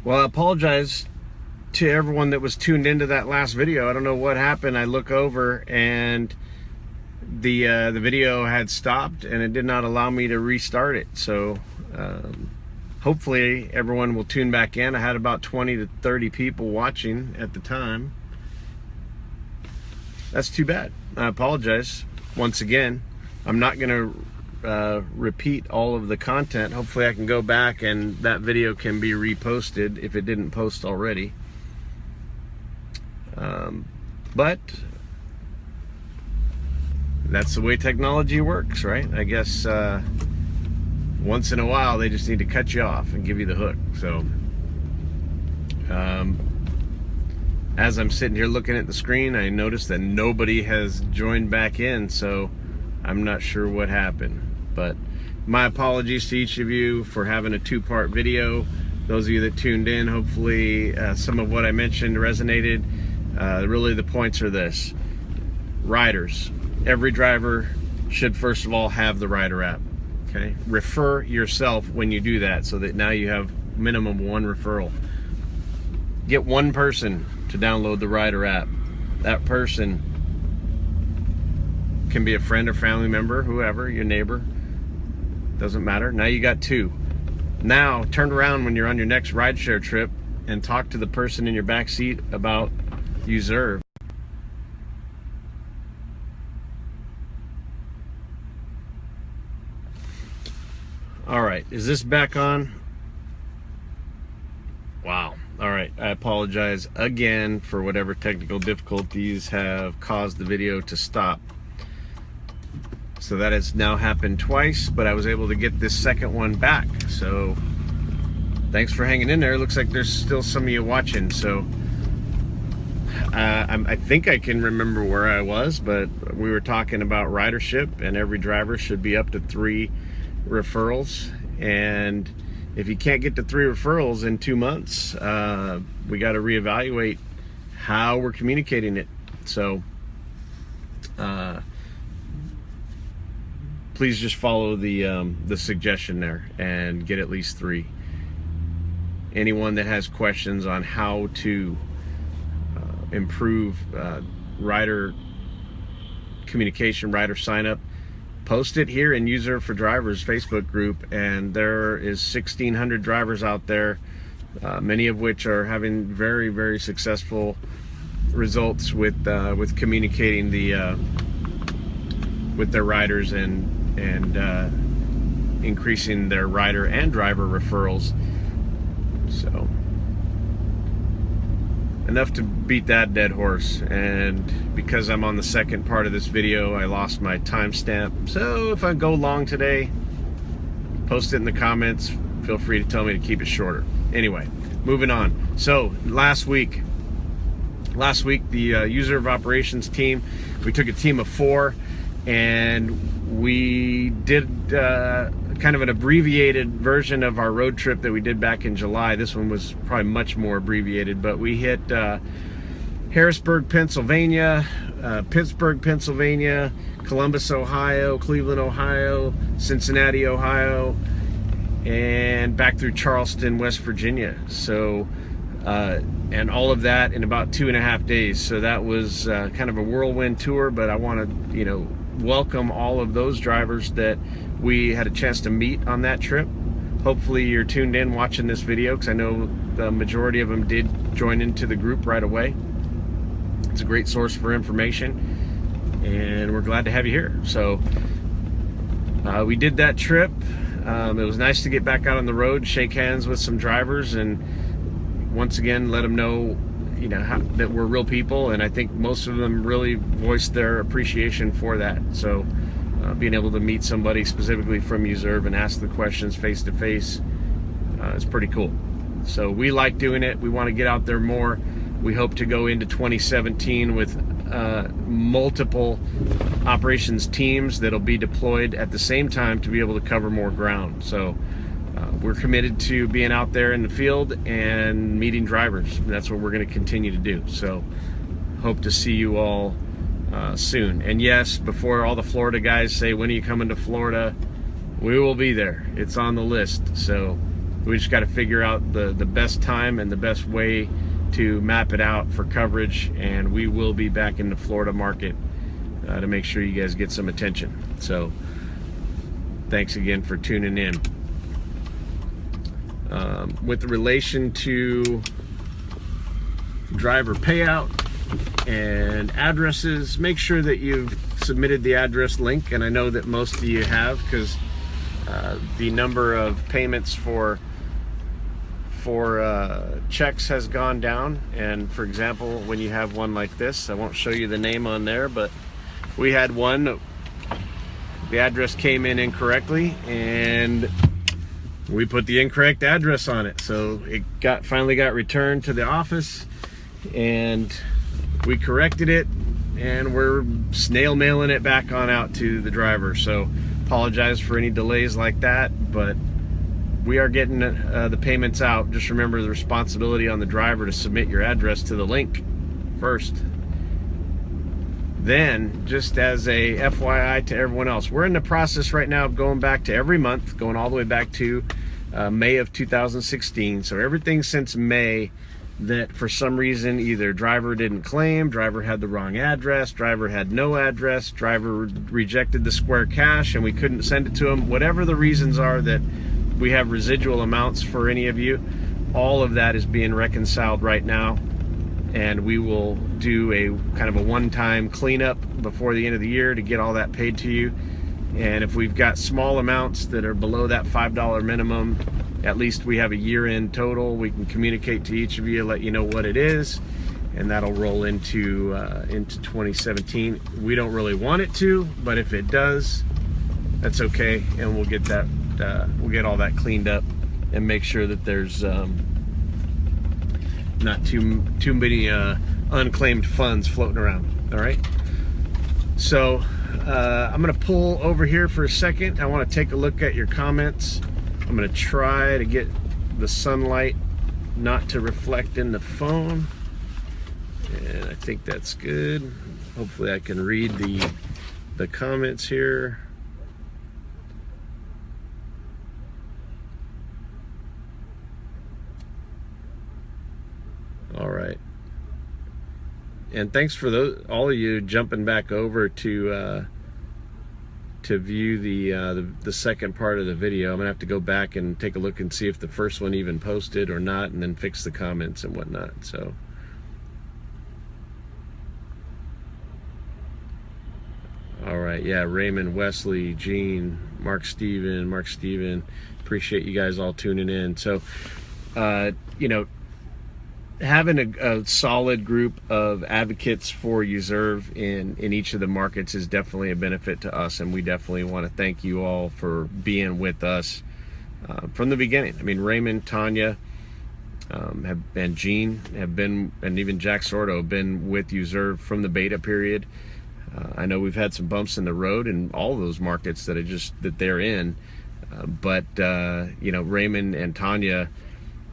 Well, I apologize to everyone that was tuned into that last video. I don't know what happened. I look over and the video had stopped and it did not allow me to restart it. So hopefully everyone will tune back in. I had about 20 to 30 people watching at the time. That's too bad. I apologize once again. I'm not gonna repeat all of the content. Hopefully I can go back and that video can be reposted if it didn't post already. But that's the way technology works, right? I guess once in a while they just need to cut you off and give you the hook. So as I'm sitting here looking at the screen, I noticed that nobody has joined back in, so I'm not sure what happened. But my apologies to each of you for having a two-part video. Those of you that tuned in, hopefully some of what I mentioned resonated. Really the points are this: riders, every driver should first of all have the rider app. Okay, refer yourself when you do that, so that now you have minimum one referral. Get one person to download the rider app. That person can be a friend or family member, whoever, your neighbor, doesn't matter. Now you got two. Now turn around when you're on your next rideshare trip and talk to the person in your back seat about UZURV. All right, is this back on? Wow. All right, I apologize again for whatever technical difficulties have caused the video to stop. So that has now happened twice, but I was able to get this second one back. So thanks for hanging in there. Looks like there's still some of you watching. So I think I can remember where I was, but we were talking about ridership, and every driver should be up to 3 referrals. And if you can't get to 3 referrals in 2 months, we got to reevaluate how we're communicating it. So please just follow the suggestion there and get at least 3. Anyone that has questions on how to improve rider communication, rider sign up, post it here in UZURV for Drivers Facebook group, and there is 1,600 drivers out there, many of which are having very, very successful results with communicating with their riders and increasing their rider and driver referrals. So enough to beat that dead horse. And because I'm on the second part of this video, I lost my timestamp. So if I go long today, post it in the comments. Feel free to tell me to keep it shorter. Anyway, moving on. So last week the UZURV operations team, we took a team of 4 and we did kind of an abbreviated version of our road trip that we did back in July. This one was probably much more abbreviated, but we hit Harrisburg, Pennsylvania, Pittsburgh, Pennsylvania, Columbus, Ohio, Cleveland, Ohio, Cincinnati, Ohio, and back through Charleston, West Virginia. So and all of that in about 2.5 days. So that was kind of a whirlwind tour, but I want to, welcome all of those drivers that we had a chance to meet on that trip. Hopefully you're tuned in watching this video, because I know the majority of them did join into the group right away. It's a great source for information, and we're glad to have you here. So we did that trip. It was nice to get back out on the road, shake hands with some drivers, and once again let them know that we're real people, and I think most of them really voiced their appreciation for that. So being able to meet somebody specifically from UZURV and ask the questions face to face is pretty cool. So we like doing it. We want to get out there more. We hope to go into 2017 with multiple operations teams that'll be deployed at the same time to be able to cover more ground. So we're committed to being out there in the field and meeting drivers. That's what we're going to continue to do. So hope to see you all soon. And yes, before all the Florida guys say, when are you coming to Florida? We will be there. It's on the list. So We just got to figure out the best time and the best way to map it out for coverage, and we will be back in the Florida market to make sure you guys get some attention. So thanks again for tuning in. With relation to driver payout and addresses, make sure that you've submitted the address link, and I know that most of you have, because the number of payments for checks has gone down. And for example, when you have one like this, I won't show you the name on there, but we had one, the address came in incorrectly and we put the incorrect address on it, so it finally got returned to the office and we corrected it, and we're snail mailing it back on out to the driver. So apologize for any delays like that, but we are getting the payments out. Just remember the responsibility on the driver to submit your address to the link first. Then, just as a FYI to everyone else, we're in the process right now of going back to every month, going all the way back to May of 2016. So everything since May that for some reason either driver didn't claim, driver had the wrong address, driver had no address, driver rejected the square cash and we couldn't send it to them, whatever the reasons are that we have residual amounts for any of you, all of that is being reconciled right now, and we will do a kind of a one-time cleanup before the end of the year to get all that paid to you. And if we've got small amounts that are below that $5 minimum, at least we have a year-end total. We can communicate to each of you, let you know what it is, and that'll roll into 2017. We don't really want it to, but if it does, that's okay, and we'll get that we'll get all that cleaned up and make sure that there's not too many unclaimed funds floating around. All right, so I'm gonna pull over here for a second. I want to take a look at your comments. I'm gonna try to get the sunlight not to reflect in the phone, and I think that's good. Hopefully I can read the comments here. All right, and thanks for all of you jumping back over to view the second part of the video. I'm gonna have to go back and take a look and see if the first one even posted or not, and then fix the comments and whatnot. So all right, yeah, Raymond, Wesley, Gene, Mark Steven, appreciate you guys all tuning in. So you know, having a solid group of advocates for UZURV in each of the markets is definitely a benefit to us, and we definitely want to thank you all for being with us from the beginning. I mean, Raymond, Tanya, and Gene have been, and even Jack Sordo have been with UZURV from the beta period. I know we've had some bumps in the road in all of those markets that they're in, but you know, Raymond and Tanya,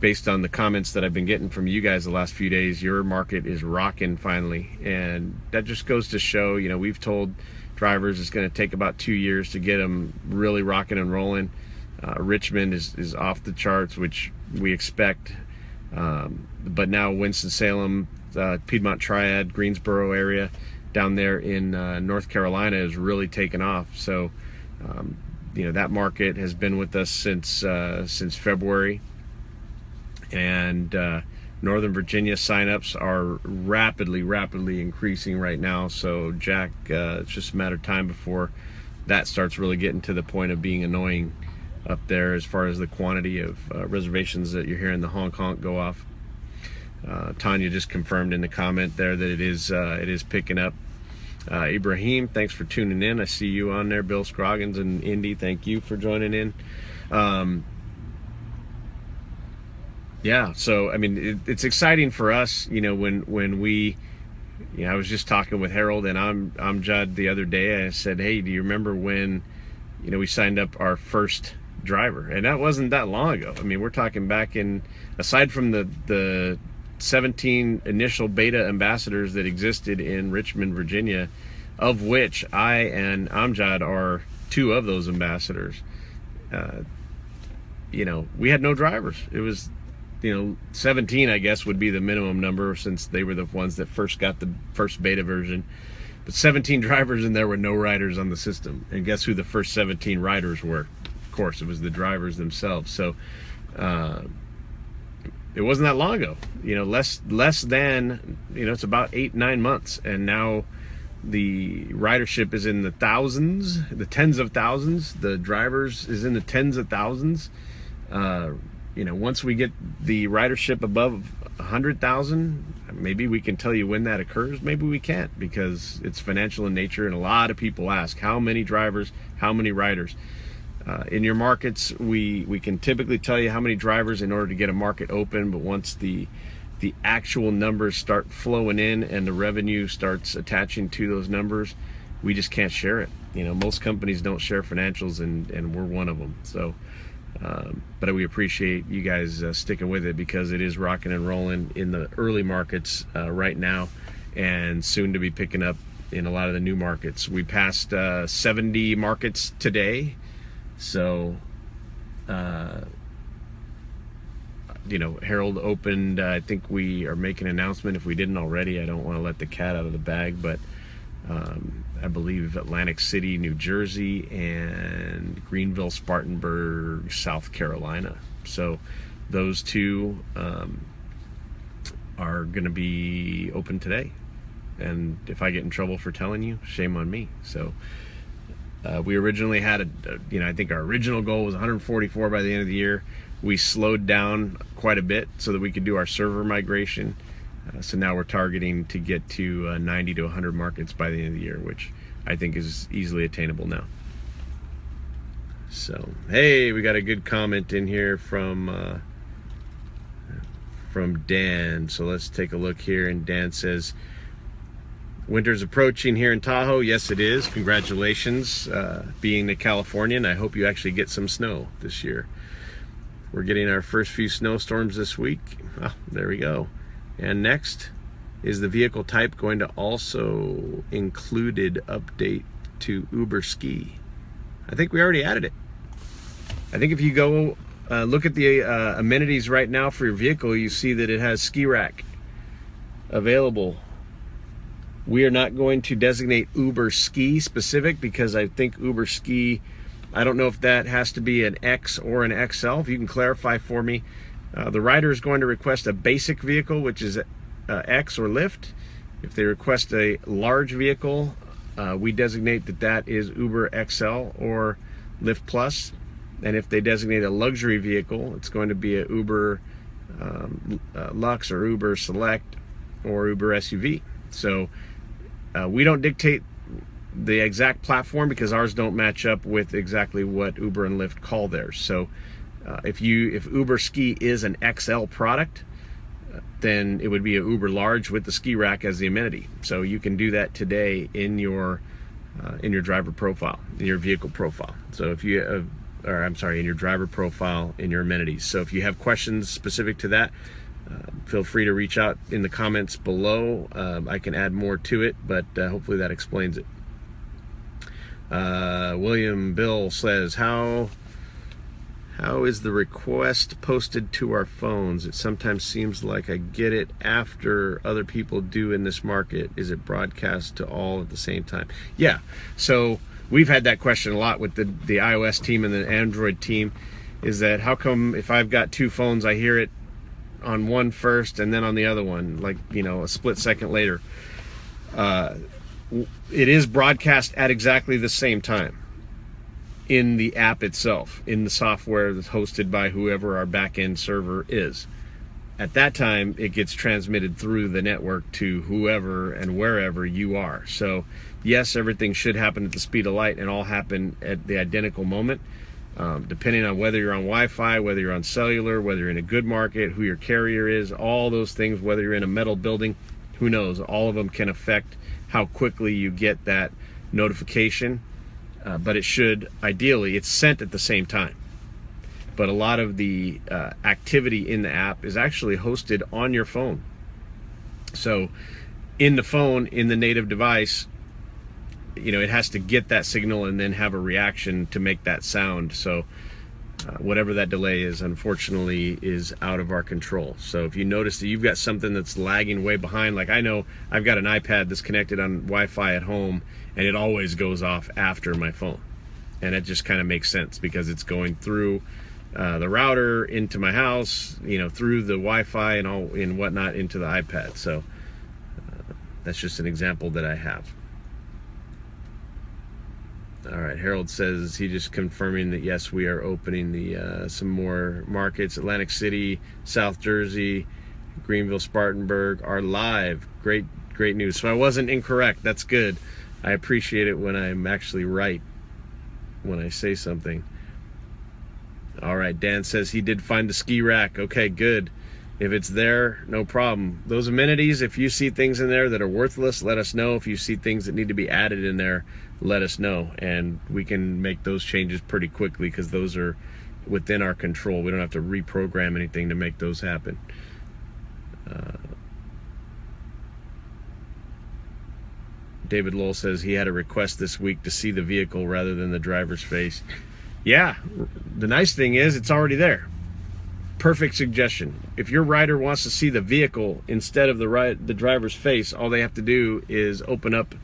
based on the comments that I've been getting from you guys the last few days, your market is rocking finally. And that just goes to show, you know, we've told drivers it's going to take about 2 years to get them really rocking and rolling. Richmond is off the charts, which we expect. But now Winston-Salem, Piedmont Triad, Greensboro area down there in North Carolina is really taken off. So, you know, that market has been with us since February. And Northern Virginia signups are rapidly increasing right now. So Jack, it's just a matter of time before that starts really getting to the point of being annoying up there as far as the quantity of reservations that you're hearing the honk go off. Tanya just confirmed in the comment there that it is picking up. Ibrahim, thanks for tuning in. I see you on there. Bill Scroggins and Indy, thank you for joining in. Yeah, so I mean, it's exciting for us, you know, when we, you know, I was just talking with Harold and Amjad the other day. I said, hey, do you remember when, you know, we signed up our first driver? And that wasn't that long ago. I mean, we're talking back in, aside from the 17 initial beta ambassadors that existed in Richmond, Virginia, of which I and Amjad are 2 of those ambassadors. you know, we had no drivers. It was, you know, 17, I guess, would be the minimum number, since they were the ones that first got the first beta version. But 17 drivers, and there were no riders on the system. And guess who the first 17 riders were? Of course, it was the drivers themselves. So it wasn't that long ago, you know, less than, you know, it's about 8-9 months, and now the ridership is in the thousands, the tens of thousands. The drivers is in the tens of thousands. You know, once we get the ridership above 100,000, maybe we can tell you when that occurs. Maybe we can't, because it's financial in nature, and a lot of people ask, how many drivers, how many riders? In your markets, we can typically tell you how many drivers in order to get a market open, but once the actual numbers start flowing in and the revenue starts attaching to those numbers, we just can't share it. You know, most companies don't share financials, and we're one of them. So, but we appreciate you guys sticking with it, because it is rocking and rolling in the early markets right now, and soon to be picking up in a lot of the new markets. We passed 70 markets today. So, you know, Harold opened, I think we are making an announcement if we didn't already. I don't want to let the cat out of the bag, but I believe Atlantic City, New Jersey, and Greenville, Spartanburg, South Carolina. So those two are going to be open today. And if I get in trouble for telling you, shame on me. So we originally had you know, I think our original goal was 144 by the end of the year. We slowed down quite a bit so that we could do our server migration. So now we're targeting to get to 90 to 100 markets by the end of the year, which I think is easily attainable now. So, hey, we got a good comment in here from Dan. So let's take a look here. And Dan says, winter's approaching here in Tahoe. Yes, it is. Congratulations, being a Californian. I hope you actually get some snow this year. We're getting our first few snowstorms this week. Ah, there we go. And next, is the vehicle type going to also included update to Uber Ski? I think we already added it. I think if you go look at the amenities right now for your vehicle, you see that it has ski rack available. We are not going to designate Uber Ski specific, because I think Uber Ski, I don't know if that has to be an X or an XL. If you can clarify for me. The rider is going to request a basic vehicle, which is X or LYFT. If they request a large vehicle, we designate that is Uber XL or LYFT Plus. And if they designate a luxury vehicle, it's going to be a Uber Lux or Uber Select or Uber SUV. So we don't dictate the exact platform, because ours don't match up with exactly what Uber and Lyft call theirs. So if Uber Ski is an XL product, then it would be a Uber Large with the ski rack as the amenity. So you can do that today in your driver profile, in your vehicle profile. So if you or I'm sorry, in your driver profile, in your amenities. So if you have questions specific to that, feel free to reach out in the comments below. I can add more to it, but hopefully that explains it. William Bill says, how is the request posted to our phones? It sometimes seems like I get it after other people do in this market. Is it broadcast to all at the same time? Yeah, so we've had that question a lot with the iOS team and the Android team, is that how come if I've got two phones, I hear it on one first and then on the other one, like, you know, a split second later. It is broadcast at exactly the same time in the app itself, in the software that's hosted by whoever our back-end server is. At that time, it gets transmitted through the network to whoever and wherever you are. So yes, everything should happen at the speed of light and all happen at the identical moment. Depending on whether you're on Wi-Fi, whether you're on cellular, whether you're in a good market, who your carrier is, all those things, whether you're in a metal building, who knows, all of them can affect how quickly you get that notification. But it should, ideally, it's sent at the same time. But a lot of the activity in the app is actually hosted on your phone. So in the phone, in the native device, you know, it has to get that signal and then have a reaction to make that sound. So whatever that delay is, unfortunately, is out of our control. So if you notice that you've got something that's lagging way behind, like I know I've got an iPad that's connected on Wi-Fi at home, and it always goes off after my phone. And it just kind of makes sense because it's going through the router into my house, you know, through the Wi-Fi and all and whatnot into the iPad. So that's just an example that I have. All right, Harold says he just confirming that yes, we are opening the some more markets. Atlantic City, South Jersey, Greenville, Spartanburg are live. Great news. So I wasn't incorrect. That's good. I appreciate it when I'm actually right when I say something. All right, Dan says he did find the ski rack. Okay, good. If it's there, no problem. Those amenities, if you see things in there that are worthless, let us know. If you see things that need to be added in there, let us know. And we can make those changes pretty quickly because those are within our control. We don't have to reprogram anything to make those happen. David Lowell says he had a request this week to see the vehicle rather than the driver's face. Yeah, the nice thing is it's already there. Perfect suggestion. If your rider wants to see the vehicle instead of the driver's face, all they have to do is open up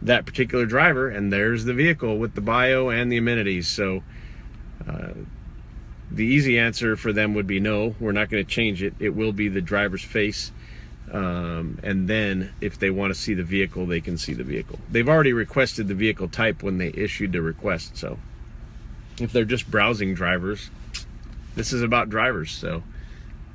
that particular driver, and there's the vehicle with the bio and the amenities. So the easy answer for them would be no, we're not going to change it. It will be the driver's face. And then if they want to see the vehicle, they can see the vehicle. They've already requested the vehicle type when they issued the request. So if they're just browsing drivers, this is about drivers. So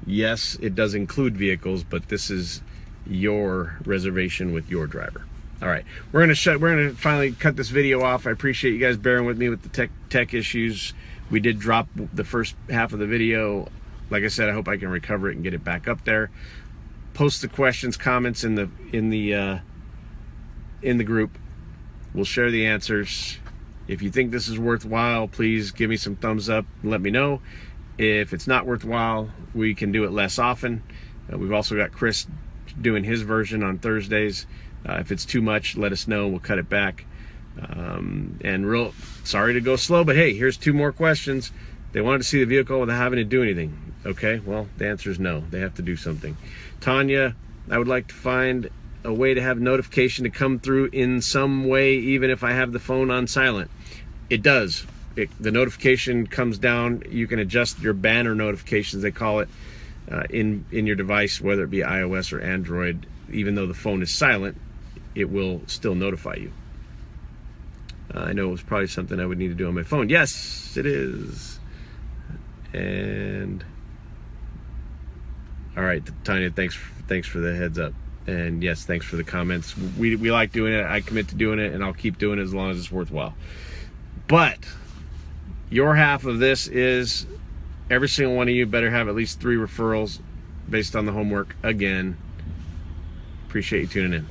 yes, it does include vehicles, but this is your reservation with your driver. All right, we're gonna finally cut this video off. I appreciate you guys bearing with me with the tech issues. We did drop the first half of the video. Like I said, I hope I can recover it and get it back up there. Post the questions, comments in the group. We'll share the answers. If you think this is worthwhile, please give me some thumbs up and let me know. If it's not worthwhile, we can do it less often. We've also got Chris doing his version on Thursdays. If it's too much, let us know. We'll cut it back. And sorry to go slow, but hey, here's 2 more questions. They wanted to see the vehicle without having to do anything. Okay, well, the answer is no. They have to do something. Tanya, I would like to find a way to have notification to come through in some way, even if I have the phone on silent. It does. The notification comes down. You can adjust your banner notifications, they call it, in your device, whether it be iOS or Android. Even though the phone is silent, it will still notify you. I know it was probably something I would need to do on my phone. Yes, it is. And all right, Tanya, thanks for the heads up. And yes, thanks for the comments. We like doing it. I commit to doing it, and I'll keep doing it as long as it's worthwhile. But your half of this is every single one of you better have at least 3 referrals based on the homework. Again, appreciate you tuning in.